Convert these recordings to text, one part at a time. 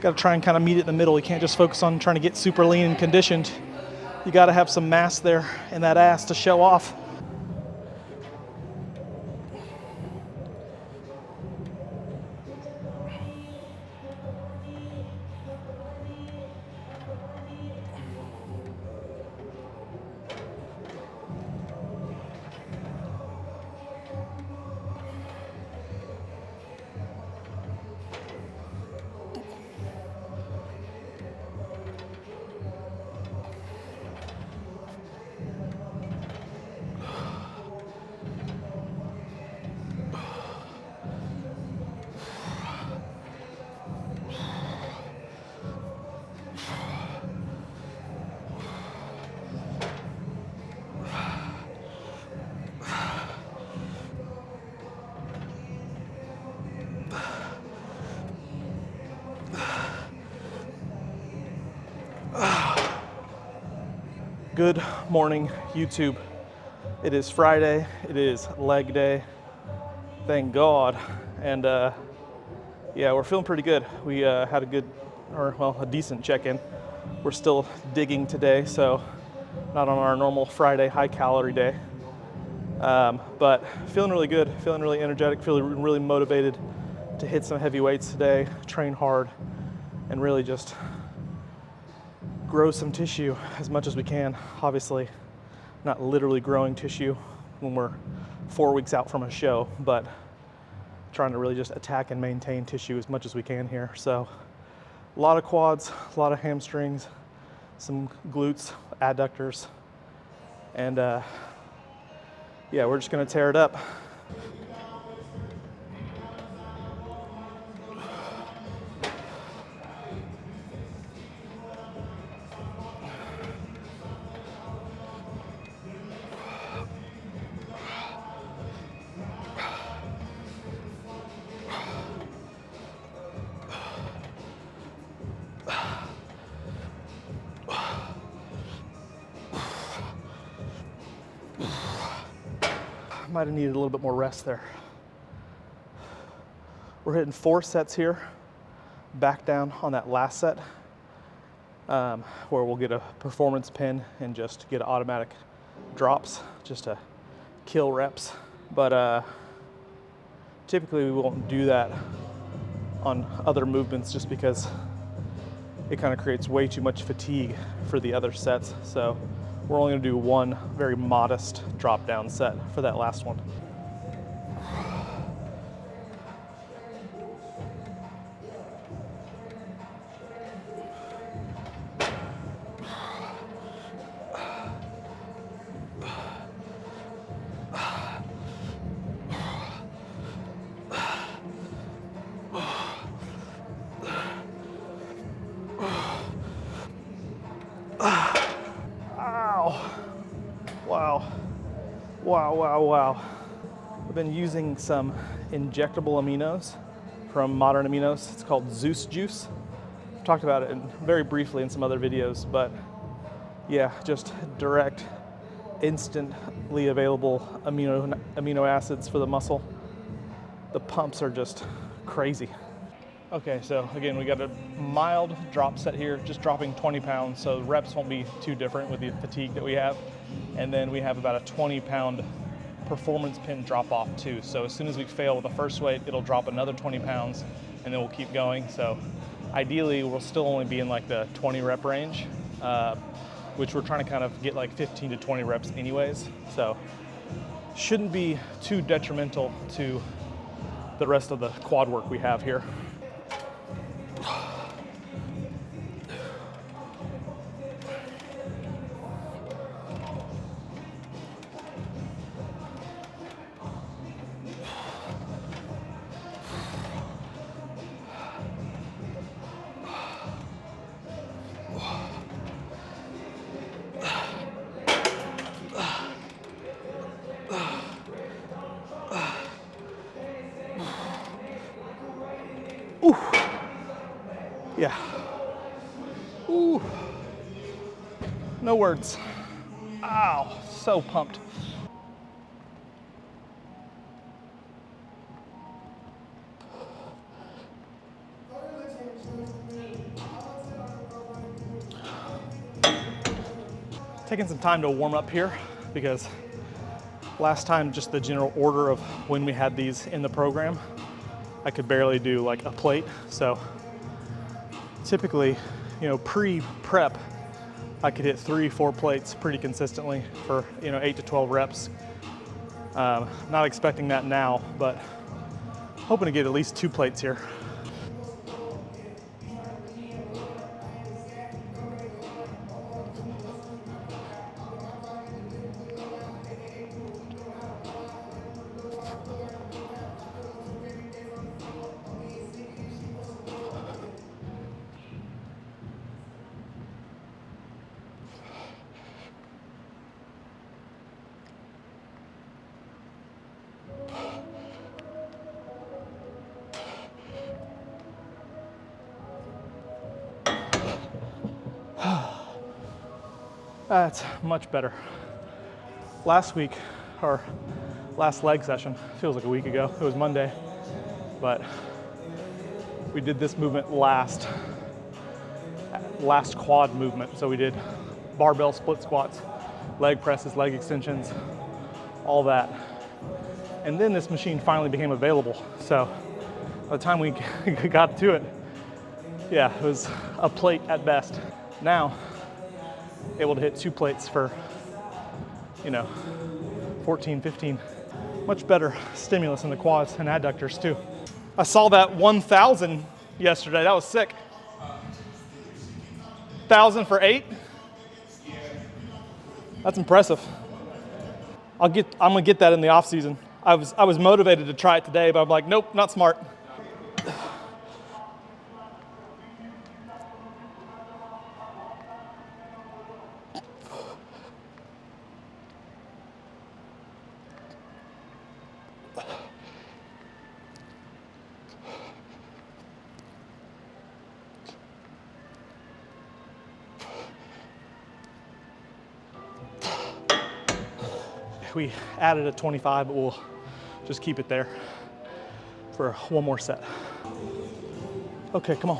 Got to try and kind of meet it in the middle. You can't just focus on trying to get super lean and conditioned. You got to have some mass there in that ass to show off. Good morning, YouTube. It is Friday. It is leg day. Thank God. And yeah, we're feeling pretty good. We had a decent check-in. We're still digging today, so not on our normal Friday high calorie day. But feeling really good, feeling really energetic, feeling really motivated to hit some heavy weights today, train hard, and really just grow some tissue as much as we can. Obviously, not literally growing tissue when we're 4 weeks out from a show, but trying to really just attack and maintain tissue as much as we can here. So a lot of quads, a lot of hamstrings, some glutes, adductors, and yeah, we're just gonna tear it up. Might have needed a little bit more rest there. We're hitting 4 sets here, back down on that last set, where we'll get a performance pin and just get automatic drops just to kill reps. But typically we won't do that on other movements just because it kind of creates way too much fatigue for the other sets. So we're only gonna do one very modest drop down set for that last one. Wow. I've been using some injectable aminos from Modern Aminos. It's called Zeus Juice. I've talked about it very briefly in some other videos, but yeah, just direct, instantly available amino acids for the muscle. The pumps are just crazy. Okay, so again, we got a mild drop set here, just dropping 20 pounds, so reps won't be too different with the fatigue that we have. And then we have about a 20-pound performance pin drop off too. So as soon as we fail with the first weight, it'll drop another 20 pounds and then we'll keep going. So ideally, we'll still only be in like the 20 rep range, which we're trying to kind of get like 15 to 20 reps anyways. So shouldn't be too detrimental to the rest of the quad work we have here. Ooh. Yeah. Ooh. No words. Ow, so pumped. Taking some time to warm up here because last time, just the general order of when we had these in the program, I could barely do like a plate. So typically, pre-prep, I could hit 3-4 plates pretty consistently for 8 to 12 reps. Not expecting that now, but hoping to get at least 2 plates here. That's much better. Last week, our last leg session, feels like a week ago, it was Monday, but we did this movement last quad movement. So we did barbell split squats, leg presses, leg extensions, all that. And then this machine finally became available. So by the time we got to it, yeah, it was a plate at best. Now, able to hit 2 plates for, 14, 15. Much better stimulus in the quads and adductors too. I saw that 1,000 yesterday. That was sick. 1,000 for 8? That's impressive. I'm gonna get that in the off season. I was motivated to try it today, but I'm like, nope, not smart. We added a 25, but we'll just keep it there for one more set. Okay, come on.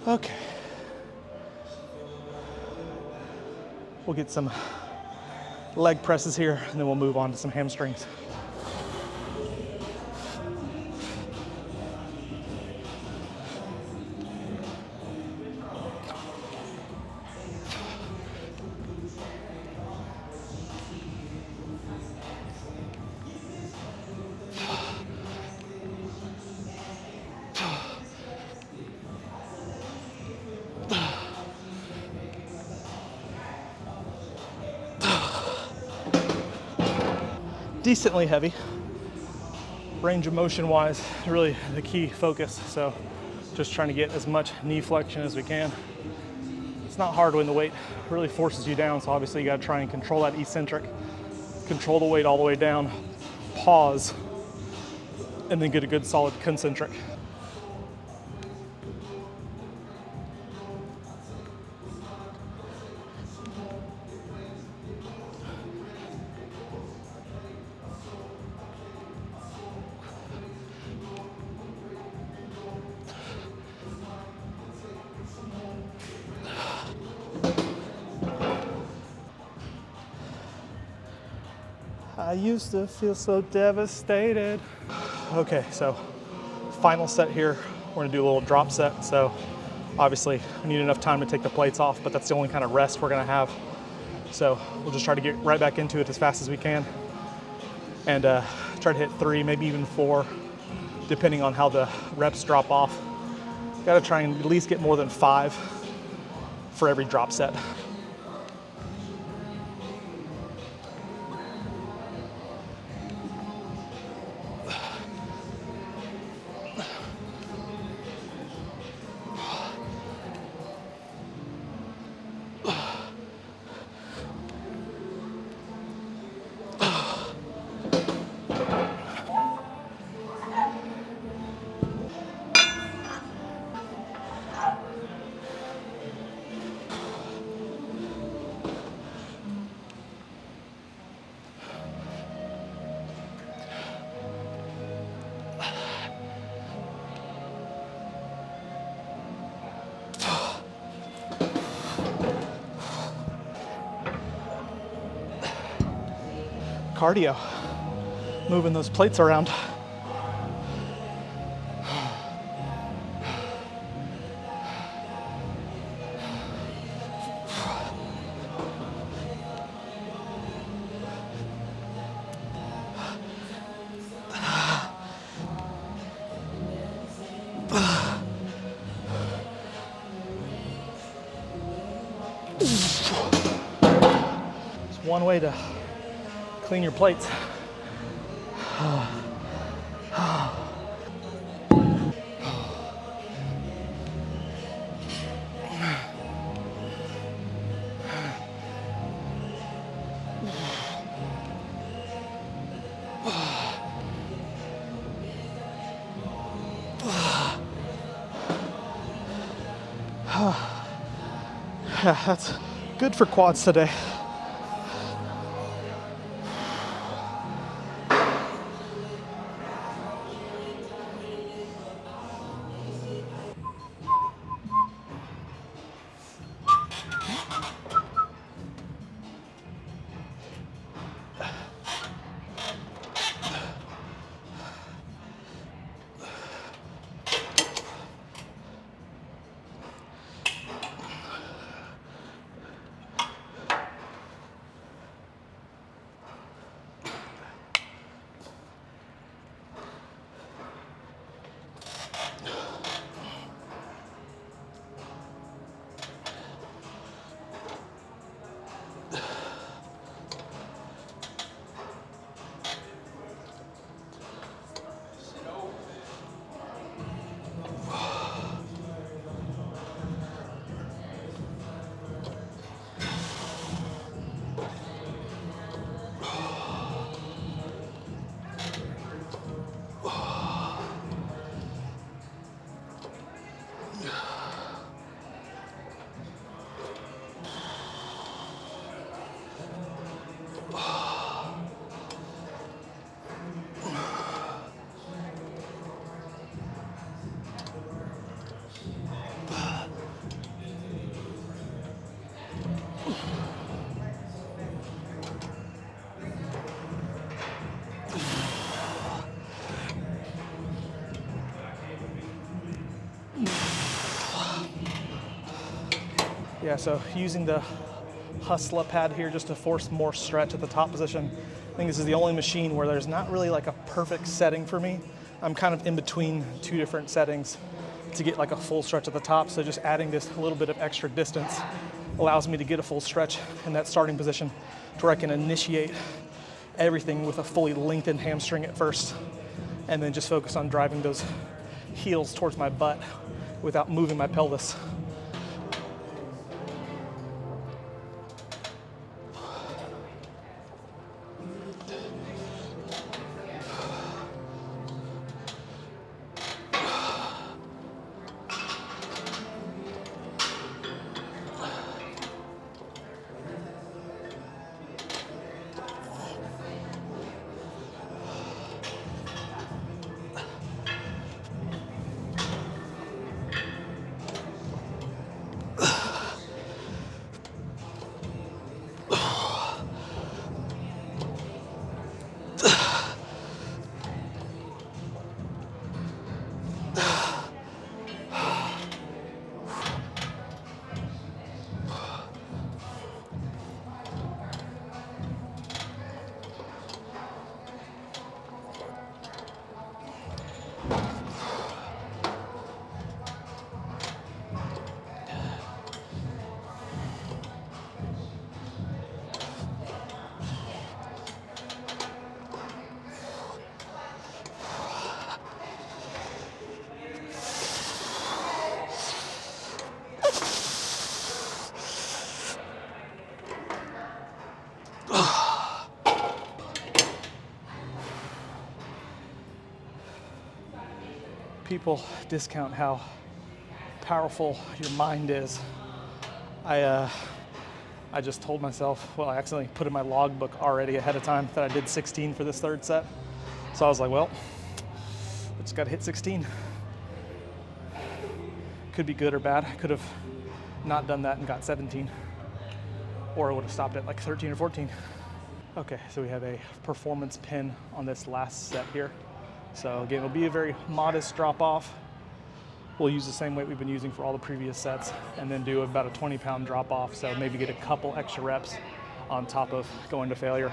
Okay. We'll get some leg presses here, and then we'll move on to some hamstrings. Decently heavy. Range of motion wise, really the key focus. So just trying to get as much knee flexion as we can. It's not hard when the weight really forces you down. So obviously you got to try and control that eccentric, control the weight all the way down, pause, and then get a good solid concentric. I used to feel so devastated. Okay, so final set here. We're gonna do a little drop set. So obviously we need enough time to take the plates off, but that's the only kind of rest we're gonna have. So we'll just try to get right back into it as fast as we can and try to hit 3, maybe even 4, depending on how the reps drop off. Gotta try and at least get more than 5 for every drop set. cardio, moving those plates around. It's one way to clean your plates. Yeah, that's good for quads today. Yeah, so using the hustler pad here just to force more stretch at the top position. I think this is the only machine where there's not really like a perfect setting for me. I'm kind of in between two different settings to get like a full stretch at the top. So just adding this little bit of extra distance allows me to get a full stretch in that starting position to where I can initiate everything with a fully lengthened hamstring at first, and then just focus on driving those heels towards my butt without moving my pelvis. People discount how powerful your mind is. I just told myself, well, I accidentally put in my logbook already ahead of time that I did 16 for this third set. So I was like, well, I just gotta hit 16. Could be good or bad. I could have not done that and got 17. Or I would have stopped at like 13 or 14. Okay, so we have a performance pin on this last set here. So again, it'll be a very modest drop off. We'll use the same weight we've been using for all the previous sets and then do about a 20-pound drop off. So maybe get a couple extra reps on top of going to failure.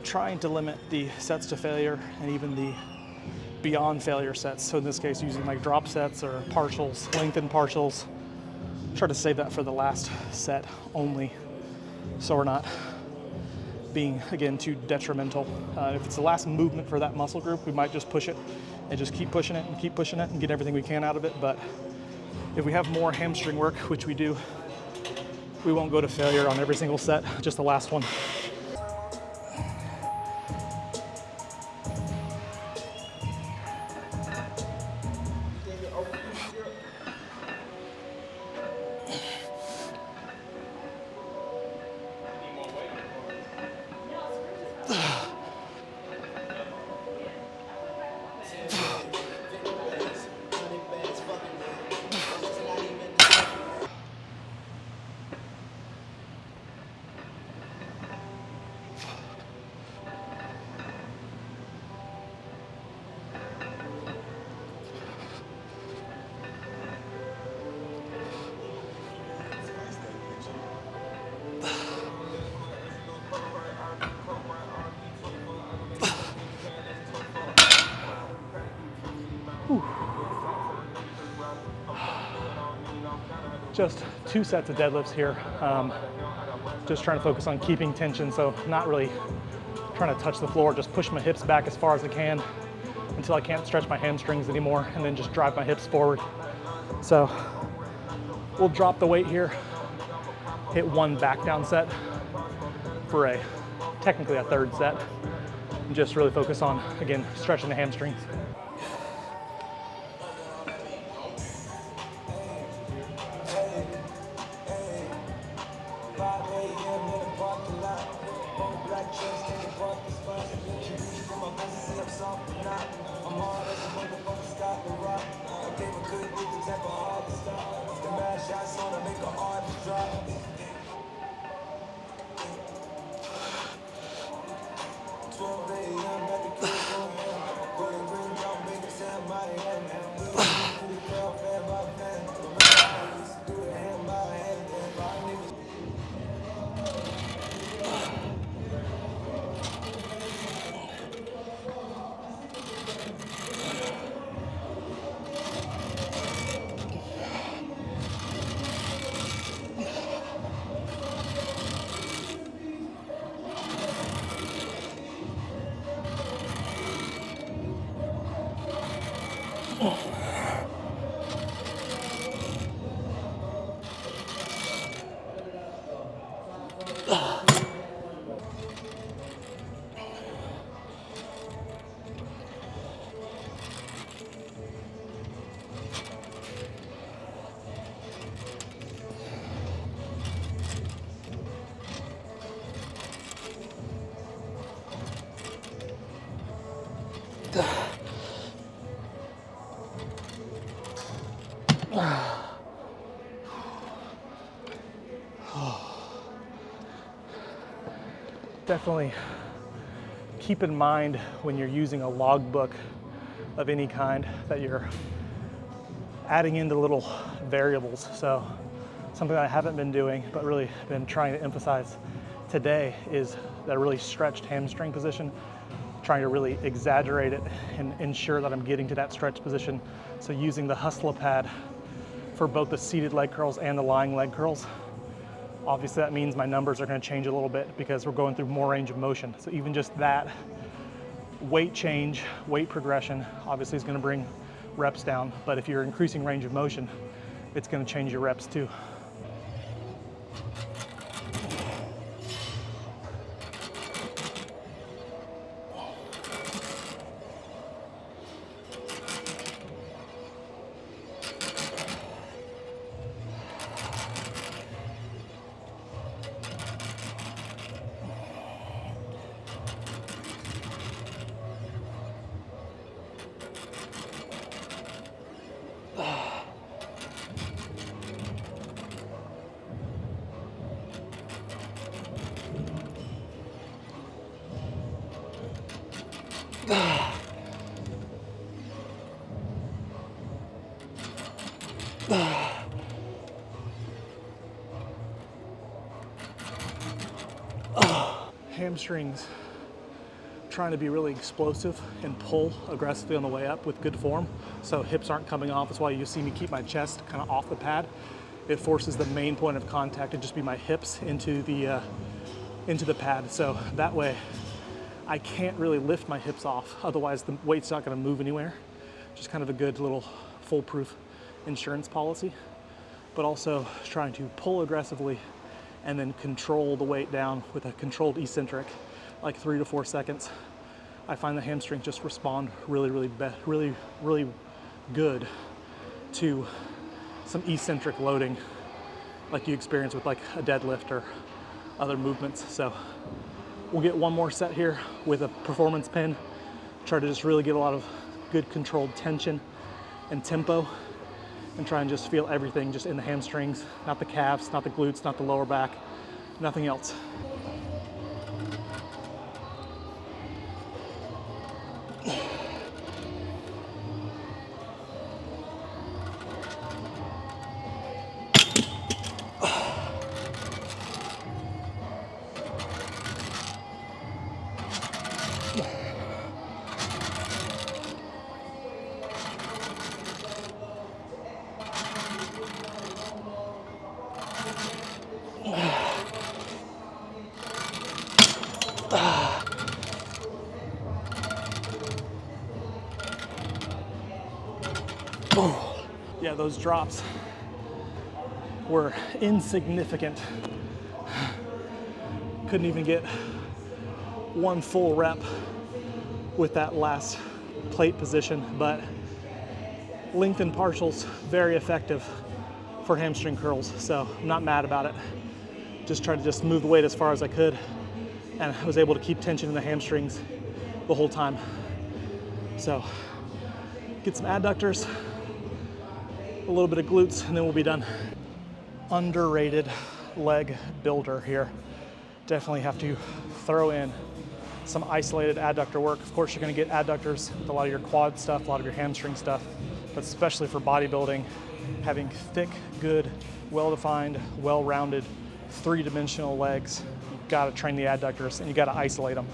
Trying to limit the sets to failure and even the beyond failure sets. So in this case, using like drop sets or partials, lengthened partials. Try to save that for the last set only, so we're not being, again, too detrimental. If it's the last movement for that muscle group, we might just push it and just keep pushing it and keep pushing it and get everything we can out of it. But if we have more hamstring work, which we do, we won't go to failure on every single set, just the last one. Just 2 sets of deadlifts here. Just trying to focus on keeping tension, so not really trying to touch the floor, just push my hips back as far as I can until I can't stretch my hamstrings anymore, and then just drive my hips forward. So we'll drop the weight here, hit 1 back down set for technically a 3rd set, and just really focus on, again, stretching the hamstrings. Definitely keep in mind when you're using a logbook of any kind that you're adding into little variables. So something that I haven't been doing, but really been trying to emphasize, today is that really stretched hamstring position, trying to really exaggerate it and ensure that I'm getting to that stretch position. So using the hustler pad for both the seated leg curls and the lying leg curls. Obviously that means my numbers are going to change a little bit because we're going through more range of motion. So even just that weight change, weight progression, obviously is going to bring reps down. But if you're increasing range of motion, it's going to change your reps too. Hamstrings trying to be really explosive and pull aggressively on the way up with good form, so hips aren't coming off. That's why you see me keep my chest kind of off the pad. It forces the main point of contact to just be my hips into the pad, so that way I can't really lift my hips off, otherwise the weight's not going to move anywhere. Just kind of a good little foolproof insurance policy, but also trying to pull aggressively and then control the weight down with a controlled eccentric, like 3 to 4 seconds. I find the hamstrings just respond really good to some eccentric loading, like you experience with like a deadlift or other movements. So we'll get one more set here with a performance pin. Try to just really get a lot of good controlled tension and tempo, and try and just feel everything just in the hamstrings, not the calves, not the glutes, not the lower back, nothing else. Yeah, those drops were insignificant. Couldn't even get one full rep with that last plate position, but lengthened partials, very effective for hamstring curls, so I'm not mad about it. Just tried to move the weight as far as I could, and I was able to keep tension in the hamstrings the whole time. So get some adductors, a little bit of glutes, and then we'll be done. Underrated leg builder here. Definitely have to throw in some isolated adductor work. Of course, you're going to get adductors with a lot of your quad stuff, a lot of your hamstring stuff, but especially for bodybuilding, having thick, good, well-defined, well-rounded, three-dimensional legs, you've got to train the adductors and you got to isolate them.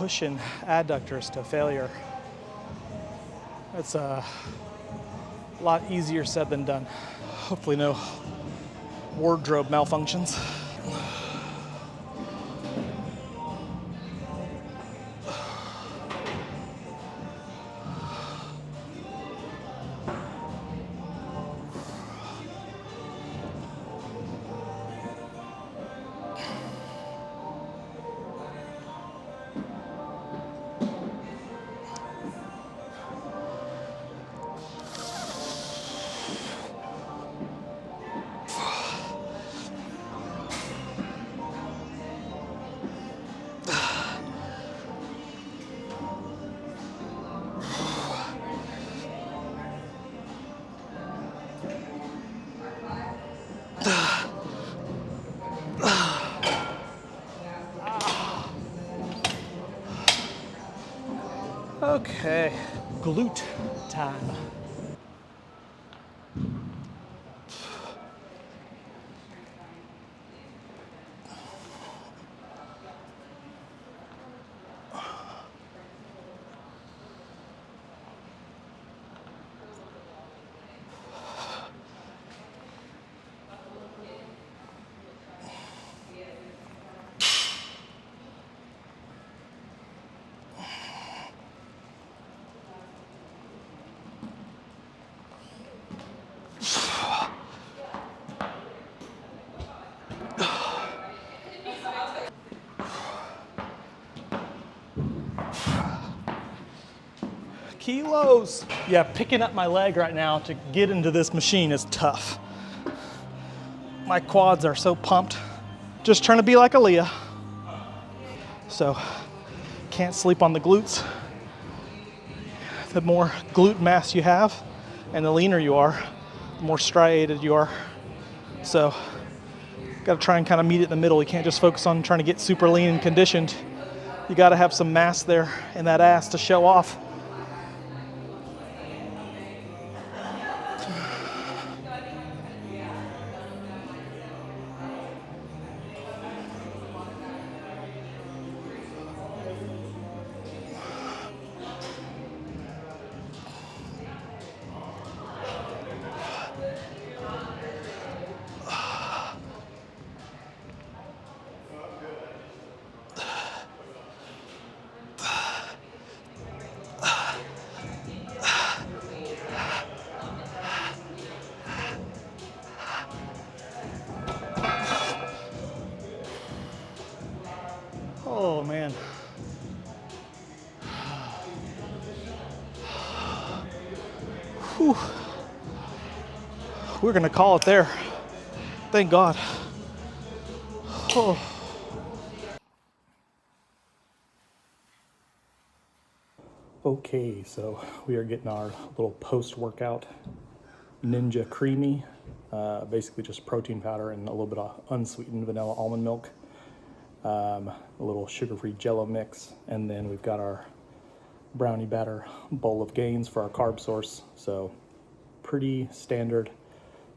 pushing adductors to failure. It's a lot easier said than done. Hopefully no wardrobe malfunctions. Okay, glute time. Kilos. Yeah, picking up my leg right now to get into this machine is tough. My quads are so pumped. Just trying to be like Aaliyah. So, can't sleep on the glutes. The more glute mass you have and the leaner you are, the more striated you are. So, got to try and kind of meet it in the middle. You can't just focus on trying to get super lean and conditioned. You got to have some mass there in that ass to show off. Oh man. Whew. We're gonna call it there. Thank God. Oh. Okay, so we are getting our little post-workout Ninja Creamy. Basically just protein powder and a little bit of unsweetened vanilla almond milk. A little sugar-free Jell-O mix. And then we've got our brownie batter bowl of gains for our carb source. So pretty standard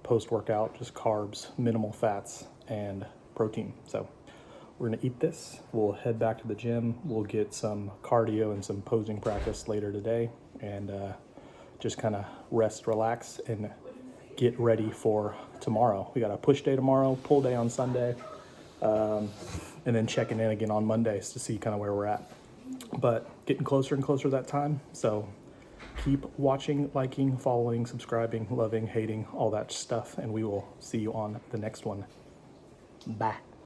post-workout, just carbs, minimal fats, and protein. So we're gonna eat this. We'll head back to the gym. We'll get some cardio and some posing practice later today, and just kind of rest, relax, and get ready for tomorrow. We got a push day tomorrow, pull day on Sunday, and then checking in again on Mondays to see kind of where we're at. But getting closer and closer to that time. So keep watching, liking, following, subscribing, loving, hating, all that stuff, and we will see you on the next one. Bye.